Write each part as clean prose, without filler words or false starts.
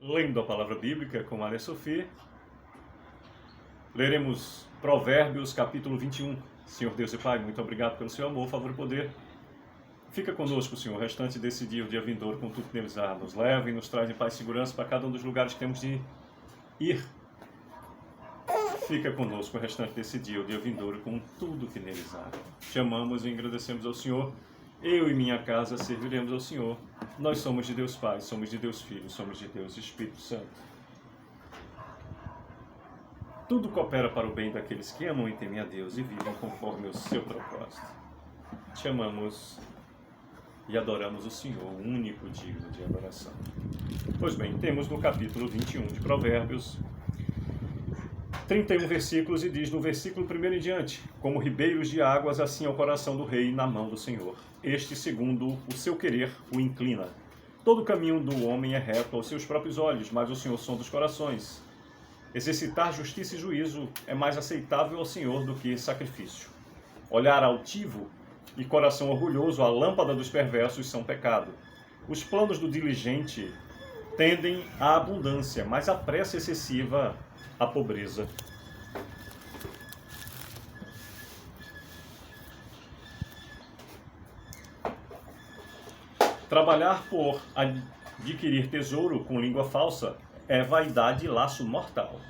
Lendo a palavra bíblica com Maria Sofia, leremos Provérbios capítulo 21. Senhor Deus e Pai, muito obrigado pelo seu amor, favor e poder. Fica conosco, Senhor, o restante desse dia, o dia vindouro, com tudo que neles há. Nos leva e nos traz em paz e segurança para cada um dos lugares que temos de ir. Fica conosco o restante desse dia, o dia vindouro, com tudo que neles há. Te amamos e agradecemos ao Senhor. Eu e minha casa serviremos ao Senhor. Nós somos de Deus Pai, somos de Deus Filho, somos de Deus Espírito Santo. Tudo coopera para o bem daqueles que amam e temem a Deus e vivem conforme o seu propósito. Te amamos e adoramos o Senhor, o único digno de adoração. Pois bem, temos no capítulo 21 de Provérbios 31 versículos e diz no versículo 1 em diante: como ribeiros de águas, assim é o coração do rei na mão do Senhor. Este, segundo o seu querer, o inclina. Todo o caminho do homem é reto aos seus próprios olhos, mas o Senhor sonda os corações. Exercitar justiça e juízo é mais aceitável ao Senhor do que sacrifício. Olhar altivo e coração orgulhoso, a lâmpada dos perversos são pecado. Os planos do diligente tendem à abundância, mas a pressa excessiva à pobreza. Trabalhar por adquirir tesouro com língua falsa é vaidade e laço mortal.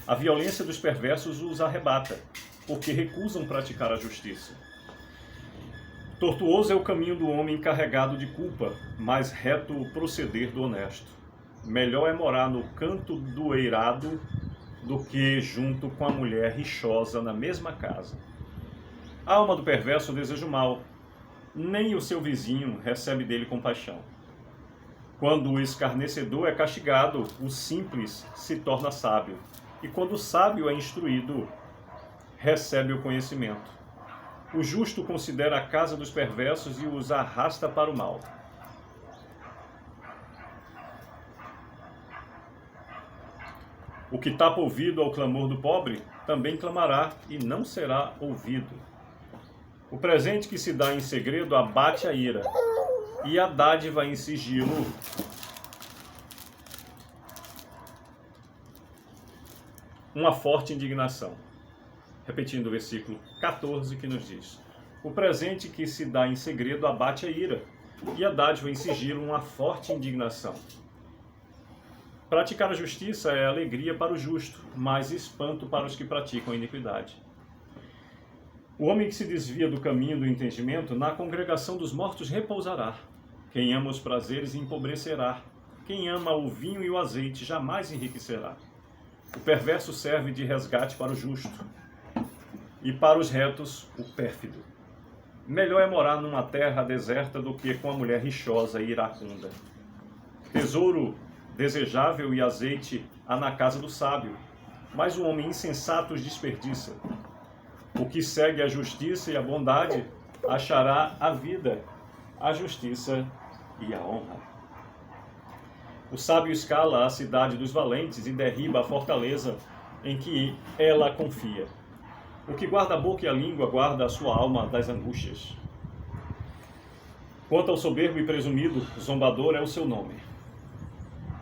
A violência dos perversos os arrebata, porque recusam praticar a justiça. Tortuoso é o caminho do homem carregado de culpa, mas reto o proceder do honesto. Melhor é morar no canto do eirado do que junto com a mulher rixosa na mesma casa. A alma do perverso deseja o mal, nem o seu vizinho recebe dele compaixão. Quando o escarnecedor é castigado, o simples se torna sábio, e quando o sábio é instruído, recebe o conhecimento. O justo considera a casa dos perversos e os arrasta para o mal. O que tapa ouvido ao clamor do pobre, também clamará e não será ouvido. O presente que se dá em segredo abate a ira, e a dádiva em sigilo uma forte indignação. Repetindo o versículo 14 que nos diz: o presente que se dá em segredo abate a ira, e a dádiva em sigilo uma forte indignação. Praticar a justiça é alegria para o justo, mas espanto para os que praticam a iniquidade. O homem que se desvia do caminho do entendimento, na congregação dos mortos repousará. Quem ama os prazeres empobrecerá. Quem ama o vinho e o azeite jamais enriquecerá. O perverso serve de resgate para o justo, e para os retos, o pérfido. Melhor é morar numa terra deserta do que com a mulher rixosa e iracunda. Tesouro desejável e azeite há na casa do sábio, mas o homem insensato os desperdiça. O que segue a justiça e a bondade achará a vida, a justiça e a honra. O sábio escala a cidade dos valentes e derriba a fortaleza em que ela confia. O que guarda a boca e a língua guarda a sua alma das angústias. Quanto ao soberbo e presumido, zombador é o seu nome.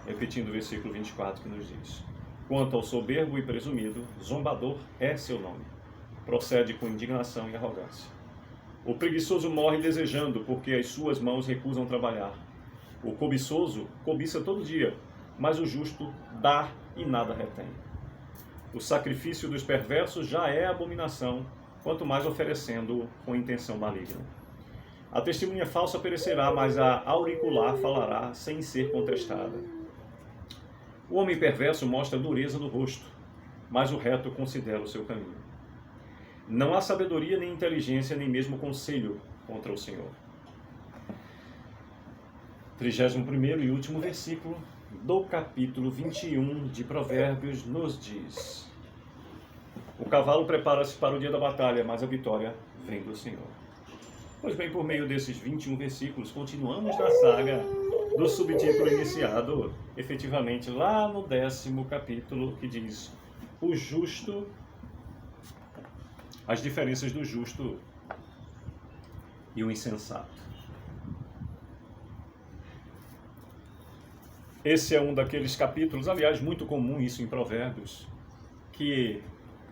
Repetindo o versículo 24 que nos diz: quanto ao soberbo e presumido, zombador é seu nome. Procede com indignação e arrogância. O preguiçoso morre desejando, porque as suas mãos recusam trabalhar. O cobiçoso cobiça todo dia, mas o justo dá e nada retém. O sacrifício dos perversos já é abominação, quanto mais oferecendo com intenção maligna. A testemunha falsa perecerá, mas a auricular falará sem ser contestada. O homem perverso mostra dureza no rosto, mas o reto considera o seu caminho. Não há sabedoria, nem inteligência, nem mesmo conselho contra o Senhor. 31º e último versículo do capítulo 21 de Provérbios nos diz: o cavalo prepara-se para o dia da batalha, mas a vitória vem do Senhor. Pois bem, por meio desses 21 versículos, continuamos na saga do subtítulo iniciado, efetivamente, lá no 10º capítulo, que diz: o justo, as diferenças do justo e o insensato. Esse é um daqueles capítulos, aliás, muito comum isso em Provérbios, que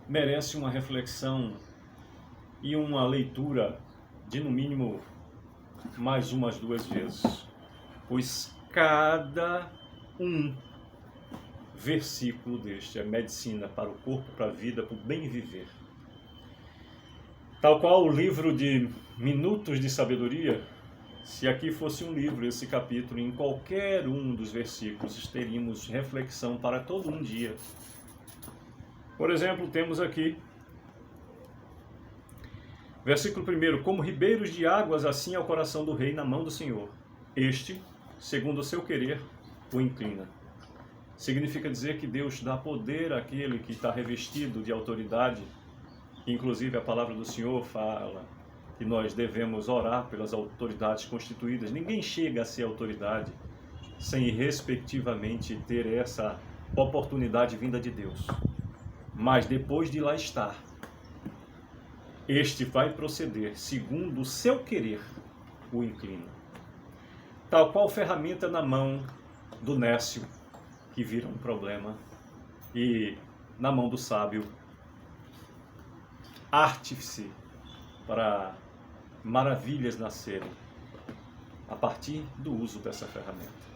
merece uma reflexão e uma leitura de, no mínimo, mais umas 2 vezes. Pois cada versículo deste é medicina para o corpo, para a vida, para o bem viver. Tal qual o livro de Minutos de Sabedoria, se aqui fosse um livro, esse capítulo, em qualquer um dos versículos teríamos reflexão para todo um dia. Por exemplo, temos aqui, versículo 1: como ribeiros de águas, assim é o coração do rei na mão do Senhor. Este, segundo o seu querer, o inclina. Significa dizer que Deus dá poder àquele que está revestido de autoridade. Inclusive a palavra do Senhor fala que nós devemos orar pelas autoridades constituídas. Ninguém chega a ser autoridade sem respectivamente ter essa oportunidade vinda de Deus. Mas depois de lá estar, este vai proceder segundo o seu querer, o inclina. Tal qual ferramenta na mão do nécio, que vira um problema, e na mão do sábio, artífice para maravilhas nascerem a partir do uso dessa ferramenta.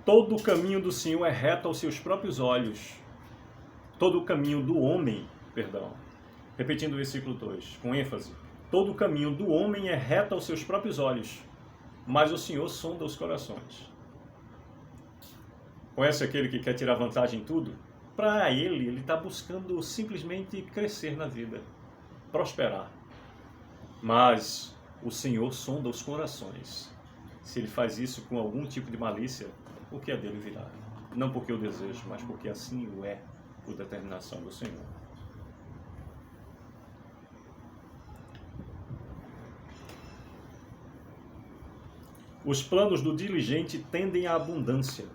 Todo o caminho do Senhor é reto aos seus próprios olhos. Todo o caminho do homem, repetindo o versículo 2, com ênfase. Todo o caminho do homem é reto aos seus próprios olhos, mas o Senhor sonda os corações. Conhece aquele que quer tirar vantagem em tudo? Para ele está buscando simplesmente crescer na vida, prosperar. Mas o Senhor sonda os corações. Se ele faz isso com algum tipo de malícia, o que é dele virá. Não porque eu desejo, mas porque assim o é, por determinação do Senhor. Os planos do diligente tendem à abundância,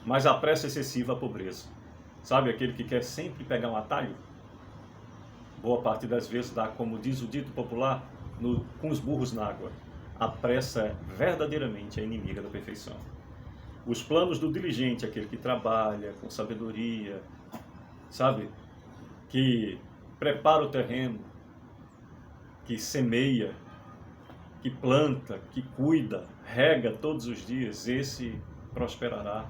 mas a pressa excessiva à pobreza. Sabe aquele que quer sempre pegar um atalho? Boa parte das vezes dá, como diz o dito popular, com os burros na água. A pressa é verdadeiramente a inimiga da perfeição. Os planos do diligente, aquele que trabalha com sabedoria, sabe? Que prepara o terreno, que semeia, que planta, que cuida, rega todos os dias, esse prosperará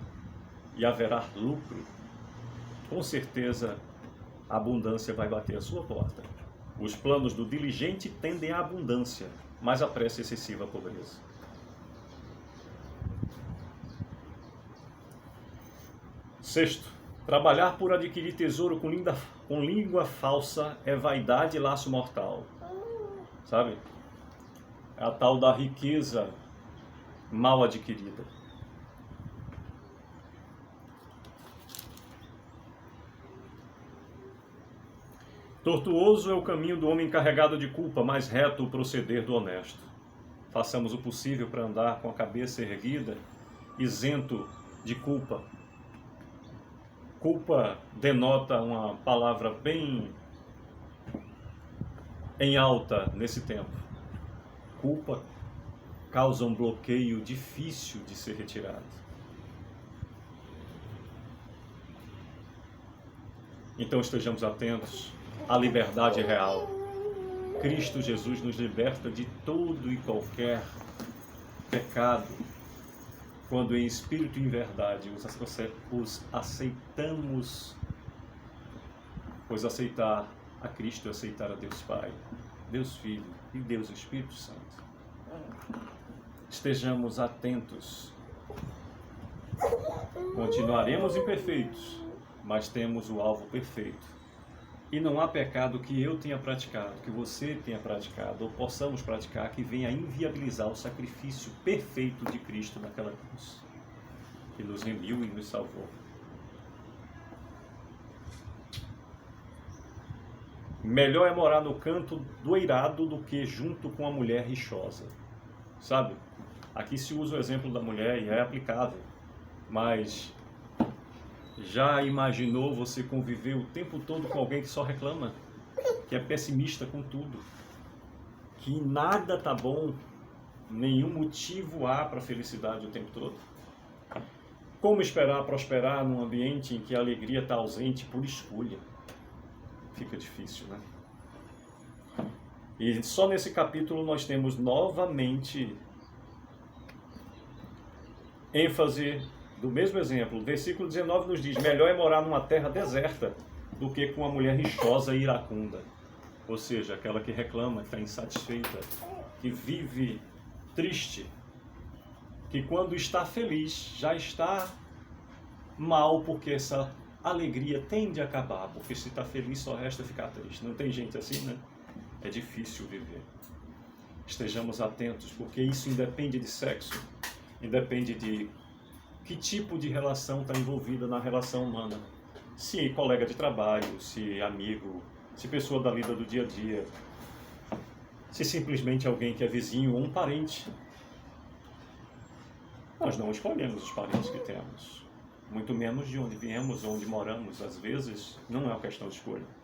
e haverá lucro. Com certeza a abundância vai bater a sua porta. Os planos do diligente tendem à abundância, mas a pressa excessiva à pobreza. Sexto, trabalhar por adquirir tesouro com língua falsa é vaidade e laço mortal. Sabe? É a tal da riqueza mal adquirida. Tortuoso é o caminho do homem carregado de culpa, mais reto o proceder do honesto. Façamos o possível para andar com a cabeça erguida, isento de culpa. Culpa denota uma palavra bem em alta nesse tempo. Culpa causa um bloqueio difícil de ser retirado. Então estejamos atentos à liberdade real. Cristo Jesus nos liberta de todo e qualquer pecado, quando em espírito e em verdade os aceitamos, pois aceitar a Cristo é aceitar a Deus Pai, Deus Filho e Deus Espírito Santo. Estejamos atentos. Continuaremos imperfeitos, mas temos o alvo perfeito. E não há pecado que eu tenha praticado, que você tenha praticado, ou possamos praticar, que venha inviabilizar o sacrifício perfeito de Cristo naquela cruz, que nos remiu e nos salvou. Melhor é morar no canto do eirado do que junto com a mulher rixosa. Sabe? Aqui se usa o exemplo da mulher e é aplicável, mas já imaginou você conviver o tempo todo com alguém que só reclama, que é pessimista com tudo, que nada tá bom, nenhum motivo há para felicidade o tempo todo? Como esperar prosperar num ambiente em que a alegria está ausente por escolha? Fica difícil, né? E só nesse capítulo nós temos novamente ênfase do mesmo exemplo. O versículo 19 nos diz: melhor é morar numa terra deserta do que com uma mulher rixosa e iracunda. Ou seja, aquela que reclama, que está insatisfeita, que vive triste, que quando está feliz já está mal, porque essa alegria tende a acabar, porque se está feliz só resta ficar triste. Não tem gente assim, né? É difícil viver. Estejamos atentos, porque isso independe de sexo, independe de que tipo de relação está envolvida na relação humana. Se colega de trabalho, se amigo, se pessoa da vida do dia a dia, se simplesmente alguém que é vizinho ou um parente. Nós não escolhemos os parentes que temos, muito menos de onde viemos ou onde moramos. Às vezes, não é uma questão de escolha.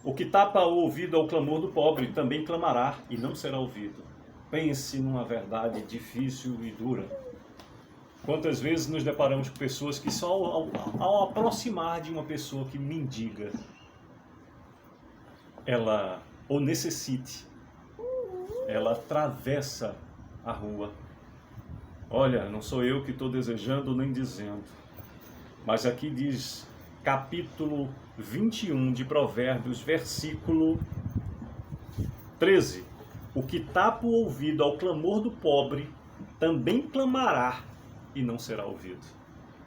O que tapa o ouvido ao clamor do pobre também clamará e não será ouvido. Pense numa verdade difícil e dura. Quantas vezes nos deparamos com pessoas que só ao aproximar de uma pessoa que mendiga, ela, ou necessite, ela atravessa a rua. Olha, não sou eu que estou desejando nem dizendo, mas aqui diz, capítulo 21 de Provérbios, versículo 13. O que tapa o ouvido ao clamor do pobre, também clamará e não será ouvido.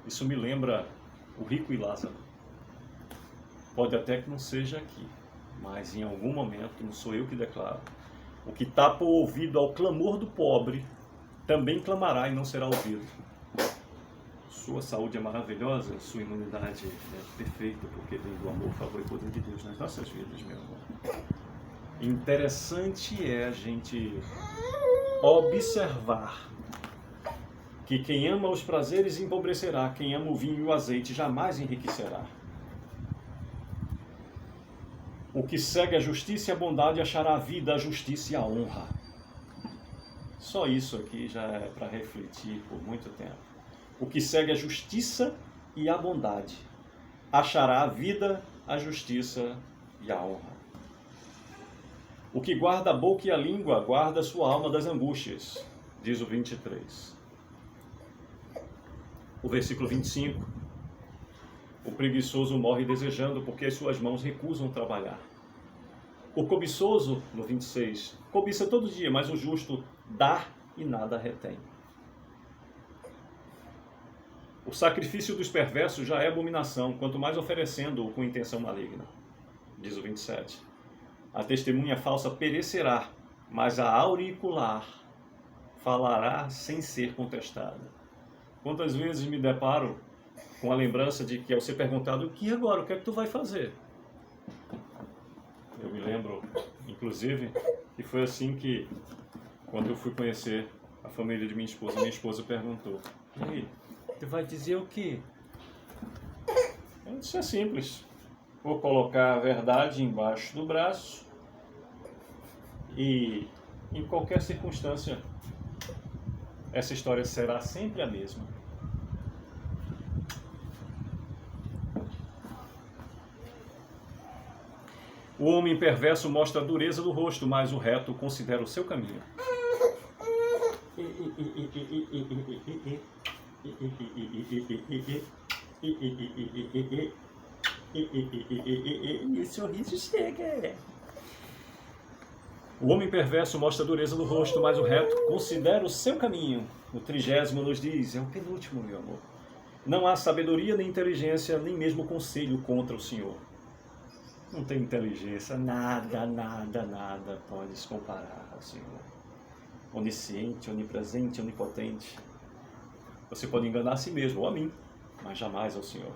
Isso me lembra o rico e Lázaro. Pode até que não seja aqui, mas em algum momento, não sou eu que declaro, o que tapa o ouvido ao clamor do pobre, também clamará e não será ouvido. Sua saúde é maravilhosa, sua imunidade é perfeita, porque vem do amor, favor e poder de Deus nas nossas vidas, meu amor. Interessante é a gente observar que quem ama os prazeres empobrecerá, quem ama o vinho e o azeite jamais enriquecerá. O que segue a justiça e a bondade achará a vida, a justiça e a honra. Só isso aqui já é para refletir por muito tempo. O que segue a justiça e a bondade achará a vida, a justiça e a honra. O que guarda a boca e a língua guarda a sua alma das angústias, diz o 23. O versículo 25. O preguiçoso morre desejando, porque as suas mãos recusam trabalhar. O cobiçoso, no 26, cobiça todo dia, mas o justo dá e nada retém. O sacrifício dos perversos já é abominação, quanto mais oferecendo-o com intenção maligna, diz o 27. A testemunha falsa perecerá, mas a auricular falará sem ser contestada. Quantas vezes me deparo com a lembrança de que, ao ser perguntado, o que agora? O que é que tu vai fazer? Eu me lembro, inclusive, que foi assim que, quando eu fui conhecer a família de minha esposa perguntou: e aí, tu vai dizer o quê? Eu disse: é simples. Vou colocar a verdade embaixo do braço e, em qualquer circunstância, essa história será sempre a mesma. O homem perverso mostra a dureza do rosto, mas o reto considera o seu caminho. E o sorriso chega. O homem perverso mostra a dureza do rosto, mas o reto considera o seu caminho. O 30º nos diz, é o penúltimo, meu amor. Não há sabedoria nem inteligência, nem mesmo conselho contra o Senhor. Não tem inteligência, nada pode se comparar ao Senhor. Onisciente, onipresente, onipotente. Você pode enganar a si mesmo, ou a mim, mas jamais ao Senhor.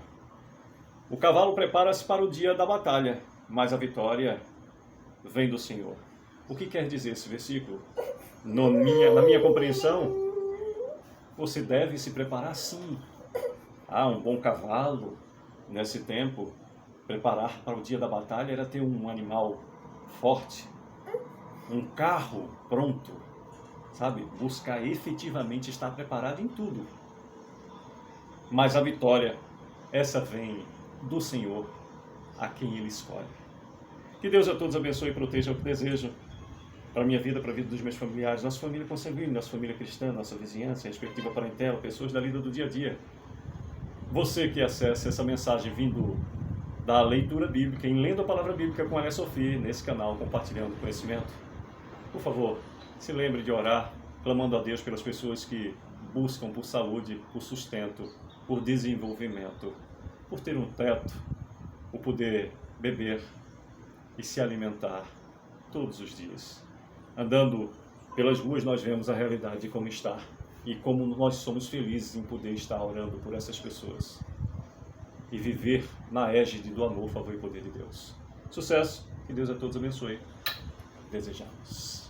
O cavalo prepara-se para o dia da batalha, mas a vitória vem do Senhor. O que quer dizer esse versículo? Na minha compreensão, você deve se preparar sim. Um bom cavalo, nesse tempo, preparar para o dia da batalha era ter um animal forte, um carro pronto, sabe? Buscar efetivamente estar preparado em tudo. Mas a vitória, essa vem do Senhor, a quem Ele escolhe. Que Deus a todos abençoe e proteja, é o que desejo para a minha vida, para a vida dos meus familiares, nossa família consanguínea, nossa família cristã, nossa vizinhança, respectiva parentela, pessoas da lida do dia a dia. Você que acessa essa mensagem vindo da leitura bíblica, em lendo a palavra bíblica com a Sofia, nesse canal, compartilhando conhecimento, por favor, se lembre de orar, clamando a Deus pelas pessoas que buscam por saúde, por sustento, por desenvolvimento, por ter um teto, por poder beber e se alimentar todos os dias. Andando pelas ruas, nós vemos a realidade de como está e como nós somos felizes em poder estar orando por essas pessoas e viver na égide do amor, favor e poder de Deus. Sucesso, que Deus a todos abençoe. Desejamos.